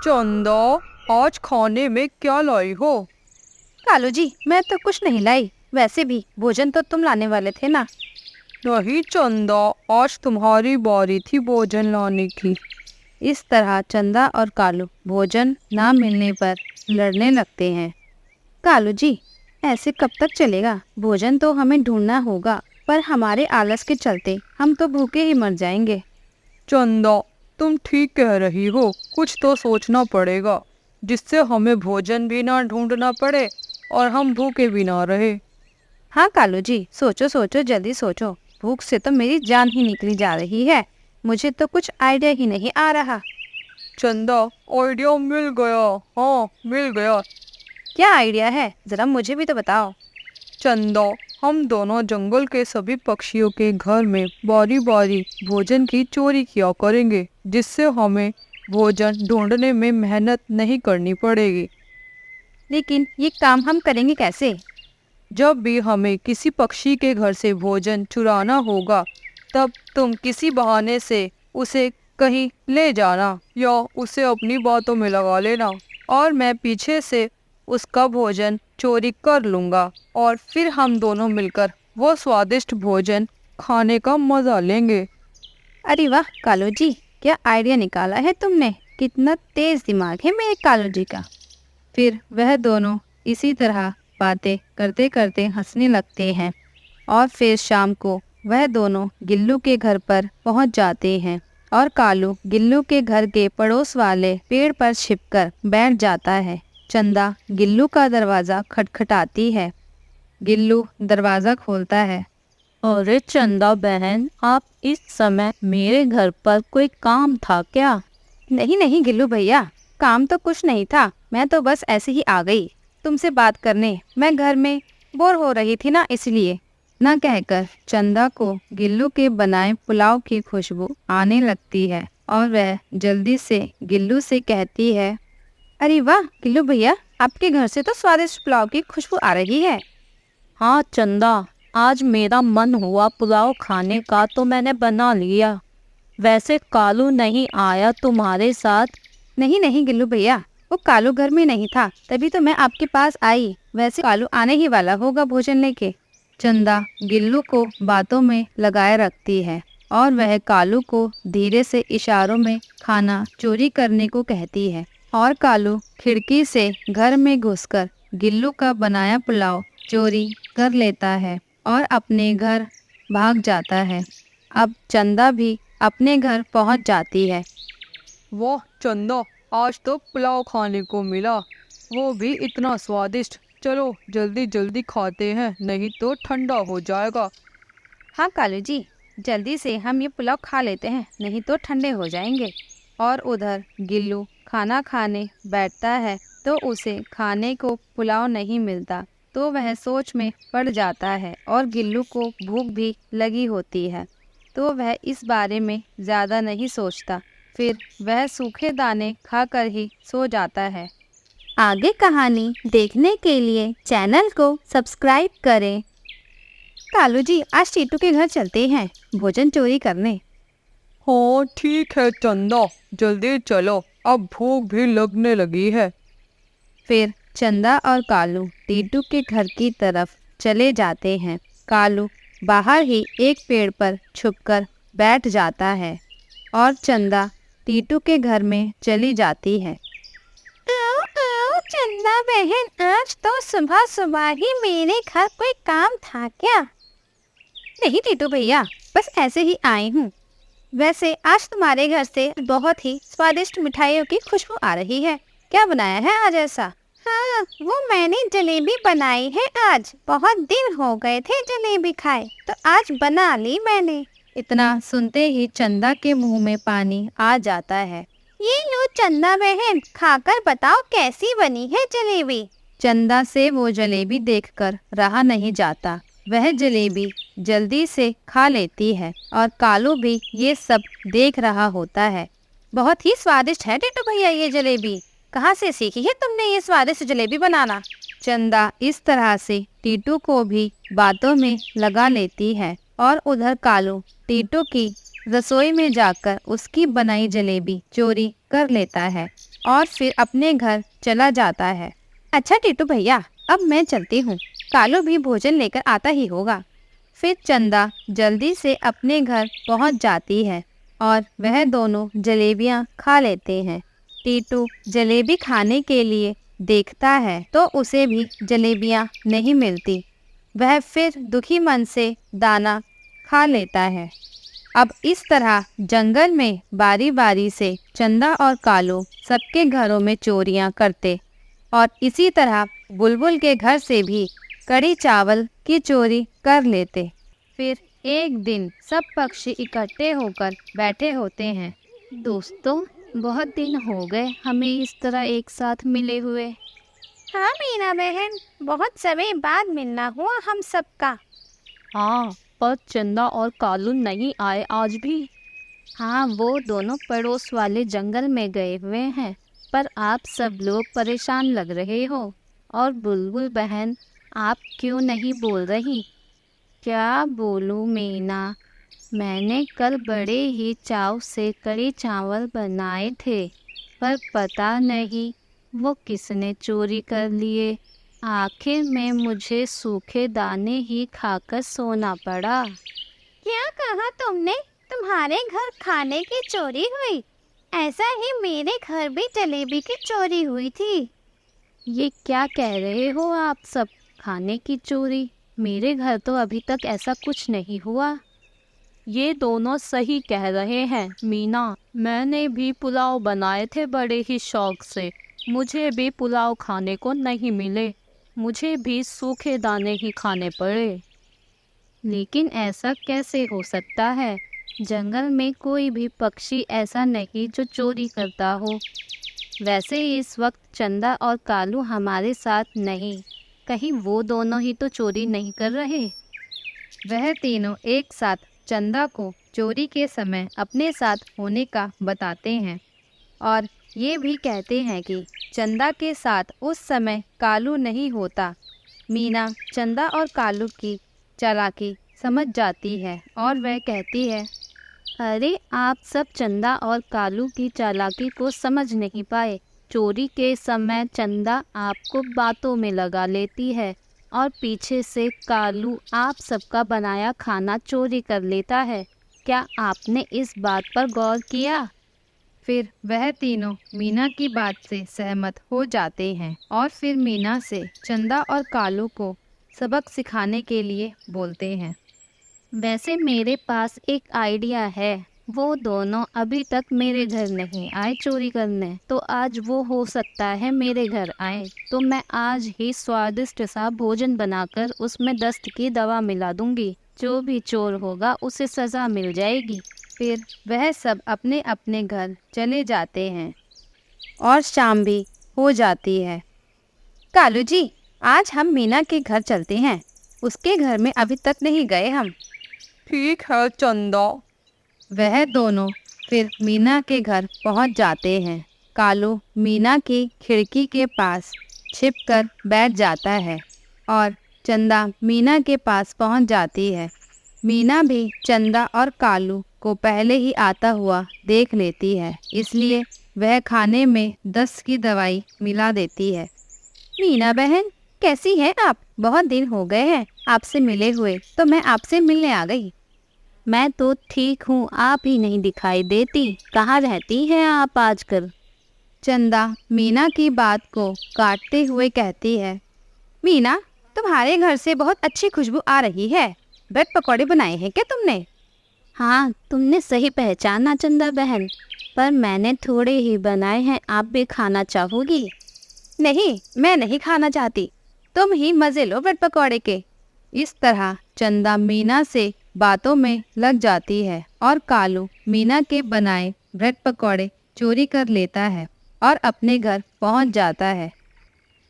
चंदा, आज खाने में क्या लाई हो? कालू जी, मैं तो कुछ नहीं लाई। वैसे भी भोजन तो तुम लाने वाले थे ना। नहीं चंदा, आज तुम्हारी बारी थी भोजन लाने की। इस तरह चंदा और कालू भोजन ना मिलने पर लड़ने लगते हैं। कालू जी, ऐसे कब तक चलेगा? भोजन तो हमें ढूंढना होगा, पर हमारे आलस के चलते हम तो भूखे ही मर जाएंगे। चंदा, तुम ठीक कह रही हो। कुछ तो सोचना पड़ेगा जिससे हमें भोजन भी ना ढूंढना पड़े और हम भूखे भी ना रहे। हाँ कालू जी, सोचो सोचो, जल्दी सोचो। भूख से तो मेरी जान ही निकली जा रही है। मुझे तो कुछ आइडिया ही नहीं आ रहा। चंदा, आइडिया मिल गया। हाँ, मिल गया। क्या आइडिया है? जरा मुझे भी तो बताओ। चंदा, हम दोनों जंगल के सभी पक्षियों के घर में बारी बारी भोजन की चोरी किया करेंगे, जिससे हमें भोजन ढूंढने में मेहनत नहीं करनी पड़ेगी। लेकिन ये काम हम करेंगे कैसे? जब भी हमें किसी पक्षी के घर से भोजन चुराना होगा, तब तुम किसी बहाने से उसे कहीं ले जाना या उसे अपनी बातों में लगा लेना, और मैं पीछे से उसका भोजन चोरी कर लूँगा और फिर हम दोनों मिलकर वो स्वादिष्ट भोजन खाने का मज़ा लेंगे। अरे वाह कालू जी, क्या आइडिया निकाला है तुमने। कितना तेज दिमाग है मेरे कालू जी का। फिर वह दोनों इसी तरह बातें करते करते हंसने लगते हैं और फिर शाम को वह दोनों गिल्लू के घर पर पहुंच जाते हैं और कालू गिल्लू के घर के पड़ोस वाले पेड़ पर छिपकर बैठ जाता है। चंदा गिल्लू का दरवाज़ा खटखटाती है। गिल्लू दरवाज़ा खोलता है। अरे चंदा बहन, आप इस समय मेरे घर पर कोई काम था क्या? नहीं नहीं गिल्लू भैया, काम तो कुछ नहीं था। मैं तो बस ऐसे ही आ गई तुमसे बात करने। मैं घर में बोर हो रही थी ना, इसलिए। ना कहकर चंदा को गिल्लू के बनाए पुलाव की खुशबू आने लगती है और वह जल्दी से गिल्लू से कहती है, अरे वाह गिल्लू भैया, आपके घर से तो स्वादिष्ट पुलाव की खुशबू आ रही है। हाँ चंदा, आज मेरा मन हुआ पुलाव खाने का तो मैंने बना लिया। वैसे कालू नहीं आया तुम्हारे साथ? नहीं नहीं गिल्लू भैया, वो कालू घर में नहीं था, तभी तो मैं आपके पास आई। वैसे कालू आने ही वाला होगा भोजन लेके। चंदा गिल्लू को बातों में लगाए रखती है और वह कालू को धीरे से इशारों में खाना चोरी करने को कहती है और कालू खिड़की से घर में घुसकर गिल्लू का बनाया पुलाव चोरी कर लेता है और अपने घर भाग जाता है। अब चंदा भी अपने घर पहुंच जाती है। वाह चंदा, आज तो पुलाव खाने को मिला, वो भी इतना स्वादिष्ट। चलो जल्दी जल्दी खाते हैं, नहीं तो ठंडा हो जाएगा। हाँ कालू जी, जल्दी से हम ये पुलाव खा लेते हैं, नहीं तो ठंडे हो जाएंगे। और उधर गिल्लू खाना खाने बैठता है तो उसे खाने को पुलाव नहीं मिलता, तो वह सोच में पड़ जाता है और गिल्लू को भूख भी लगी होती है, तो वह इस बारे में ज़्यादा नहीं सोचता। फिर वह सूखे दाने खाकर ही सो जाता है। आगे कहानी देखने के लिए चैनल को सब्सक्राइब करें। कालू जी, आज टीटू के घर चलते हैं भोजन चोरी करने। हाँ ठीक है चंदा, जल्दी चलो, अब भूख भी लगने लगी है। फिर चंदा और कालू टीटू के घर की तरफ चले जाते हैं। कालू बाहर ही एक पेड़ पर छुपकर बैठ जाता है और चंदा टीटू के घर में चली जाती है। आओ आओ चंदा बहन, आज तो सुबह सुबह ही मेरे घर कोई काम था क्या? नहीं टीटू भैया, बस ऐसे ही आई हूँ। वैसे आज तुम्हारे घर से बहुत ही स्वादिष्ट मिठाइयों की खुशबू आ रही है। क्या बनाया है आज ऐसा? हाँ, वो मैंने जलेबी बनाई है आज। बहुत दिन हो गए थे जलेबी खाए, तो आज बना ली मैंने। इतना सुनते ही चंदा के मुंह में पानी आ जाता है। ये लो चंदा बहन, खाकर बताओ कैसी बनी है जलेबी। चंदा से वो जलेबी देखकर रहा नहीं जाता। वह जलेबी जल्दी से खा लेती है और कालू भी ये सब देख रहा होता है। बहुत ही स्वादिष्ट है टिट्टू भैया ये जलेबी। कहाँ से सीखी है तुमने ये स्वादिष्ट जलेबी बनाना? चंदा इस तरह से टीटू को भी बातों में लगा लेती है और उधर कालू टीटू की रसोई में जाकर उसकी बनाई जलेबी चोरी कर लेता है। और फिर अपने घर चला जाता है। अच्छा टीटू भैया, अब मैं चलती हूँ, कालू भी भोजन लेकर आता ही होगा। फिर चंदा जल्दी से अपने घर पहुँच जाती है और वह दोनों जलेबियाँ खा लेते हैं। टीटू जलेबी खाने के लिए देखता है तो उसे भी जलेबियाँ नहीं मिलती। वह फिर दुखी मन से दाना खा लेता है। अब इस तरह जंगल में बारी बारी से चंदा और कालू सबके घरों में चोरियां करते और इसी तरह बुलबुल के घर से भी कड़ी चावल की चोरी कर लेते। फिर एक दिन सब पक्षी इकट्ठे होकर बैठे होते हैं। दोस्तों, बहुत दिन हो गए हमें इस तरह एक साथ मिले हुए। हाँ मीना बहन, बहुत समय बाद मिलना हुआ हम सबका। हाँ, पर चंदा और कालू नहीं आए आज भी। हाँ, वो दोनों पड़ोस वाले जंगल में गए हुए हैं। पर आप सब लोग परेशान लग रहे हो। और बुलबुल बहन, आप क्यों नहीं बोल रही? क्या बोलूँ मीना, मैंने कल बड़े ही चाव से कड़ी चावल बनाए थे, पर पता नहीं वो किसने चोरी कर लिए। आखिर में मुझे सूखे दाने ही खाकर सोना पड़ा। क्या कहा तुमने? तुम्हारे घर खाने की चोरी हुई? ऐसा ही मेरे घर भी जलेबी की चोरी हुई थी। ये क्या कह रहे हो आप सब? खाने की चोरी? मेरे घर तो अभी तक ऐसा कुछ नहीं हुआ। ये दोनों सही कह रहे हैं मीना। मैंने भी पुलाव बनाए थे बड़े ही शौक से। मुझे भी पुलाव खाने को नहीं मिले। मुझे भी सूखे दाने ही खाने पड़े। लेकिन ऐसा कैसे हो सकता है? जंगल में कोई भी पक्षी ऐसा नहीं जो चोरी करता हो। वैसे इस वक्त चंदा और कालू हमारे साथ नहीं, कहीं वो दोनों ही तो चोरी नहीं कर रहे? वह तीनों एक साथ चंदा को चोरी के समय अपने साथ होने का बताते हैं और ये भी कहते हैं कि चंदा के साथ उस समय कालू नहीं होता। मीना चंदा और कालू की चालाकी समझ जाती है और वह कहती है, अरे, आप सब चंदा और कालू की चालाकी को समझ नहीं पाए। चोरी के समय चंदा आपको बातों में लगा लेती है और पीछे से कालू आप सबका बनाया खाना चोरी कर लेता है। क्या आपने इस बात पर गौर किया? फिर वह तीनों मीना की बात से सहमत हो जाते हैं और फिर मीना से चंदा और कालू को सबक सिखाने के लिए बोलते हैं। वैसे मेरे पास एक आइडिया है। वो दोनों अभी तक मेरे घर नहीं आए चोरी करने, तो आज वो हो सकता है मेरे घर आए। तो मैं आज ही स्वादिष्ट सा भोजन बनाकर उसमें दस्त की दवा मिला दूंगी। जो भी चोर होगा उसे सज़ा मिल जाएगी। फिर वह सब अपने अपने घर चले जाते हैं और शाम भी हो जाती है। कालू जी, आज हम मीना के घर चलते हैं। उसके घर में अभी तक नहीं गए हम। ठीक है चंदा। वह दोनों फिर मीना के घर पहुंच जाते हैं। कालू मीना की खिड़की के पास छिपकर बैठ जाता है और चंदा मीना के पास पहुंच जाती है। मीना भी चंदा और कालू को पहले ही आता हुआ देख लेती है, इसलिए वह खाने में दस्त की दवाई मिला देती है। मीना बहन, कैसी हैं आप? बहुत दिन हो गए हैं आपसे मिले हुए, तो मैं आपसे मिलने आ गई। मैं तो ठीक हूँ, आप ही नहीं दिखाई देती। कहाँ रहती हैं आप आजकल? चंदा मीना की बात को काटते हुए कहती है, मीना, तुम्हारे घर से बहुत अच्छी खुशबू आ रही है। ब्रेड पकौड़े बनाए हैं क्या तुमने? हाँ, तुमने सही पहचाना चंदा बहन, पर मैंने थोड़े ही बनाए हैं। आप भी खाना चाहोगी? नहीं, मैं नहीं खाना चाहती। तुम ही मज़े लो ब्रेड पकौड़े के। इस तरह चंदा मीना से बातों में लग जाती है और कालू मीना के बनाए ब्रेड पकौड़े चोरी कर लेता है और अपने घर पहुंच जाता है।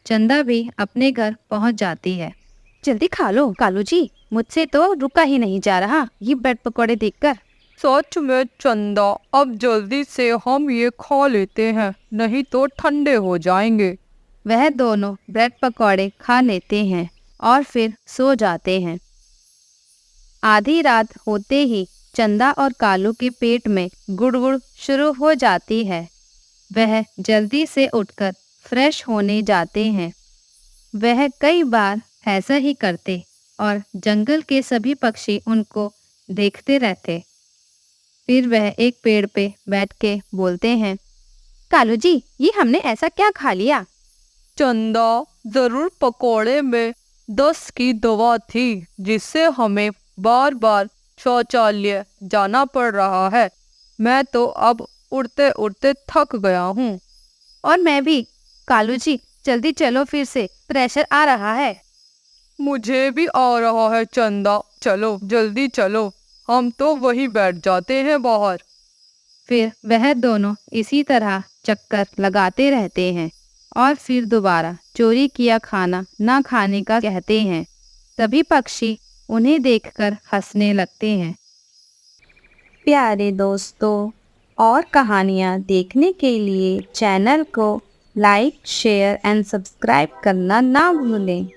चंदा भी अपने घर पहुंच जाती है। जल्दी खा लो कालू जी, मुझसे तो रुका ही नहीं जा रहा ये ब्रेड पकौड़े देखकर। सच में चंदा, अब जल्दी से हम ये खा लेते हैं, नहीं तो ठंडे हो जाएंगे। वह दोनों ब्रेड पकौड़े खा लेते हैं और फिर सो जाते हैं। आधी रात होते ही चंदा और कालू के पेट में गुड़गुड़ शुरू हो जाती है। वह जल्दी से उठकर फ्रेश होने जाते हैं। वह कई बार ऐसा ही करते और जंगल के सभी पक्षी उनको देखते रहते। फिर वह एक पेड़ पे बैठ के बोलते हैं, कालू जी, ये हमने ऐसा क्या खा लिया? चंदा, जरूर पकोड़े में 10 की दवा थी जिससे हमें बार बार शौचालय जाना पड़ रहा है। मैं तो अब उड़ते उड़ते थक गया हूँ। और मैं भी। कालू जी, जल्दी चलो, फिर से प्रेशर आ रहा है। मुझे भी आ रहा है चंदा, चलो जल्दी चलो, हम तो वहीं बैठ जाते हैं बाहर। फिर वह दोनों इसी तरह चक्कर लगाते रहते हैं और फिर दोबारा चोरी किया खाना ना खाने का कहते हैं। सभी पक्षी उन्हें देखकर हंसने लगते हैं। प्यारे दोस्तों, और कहानियाँ देखने के लिए चैनल को लाइक, शेयर एंड सब्सक्राइब करना ना भूलें।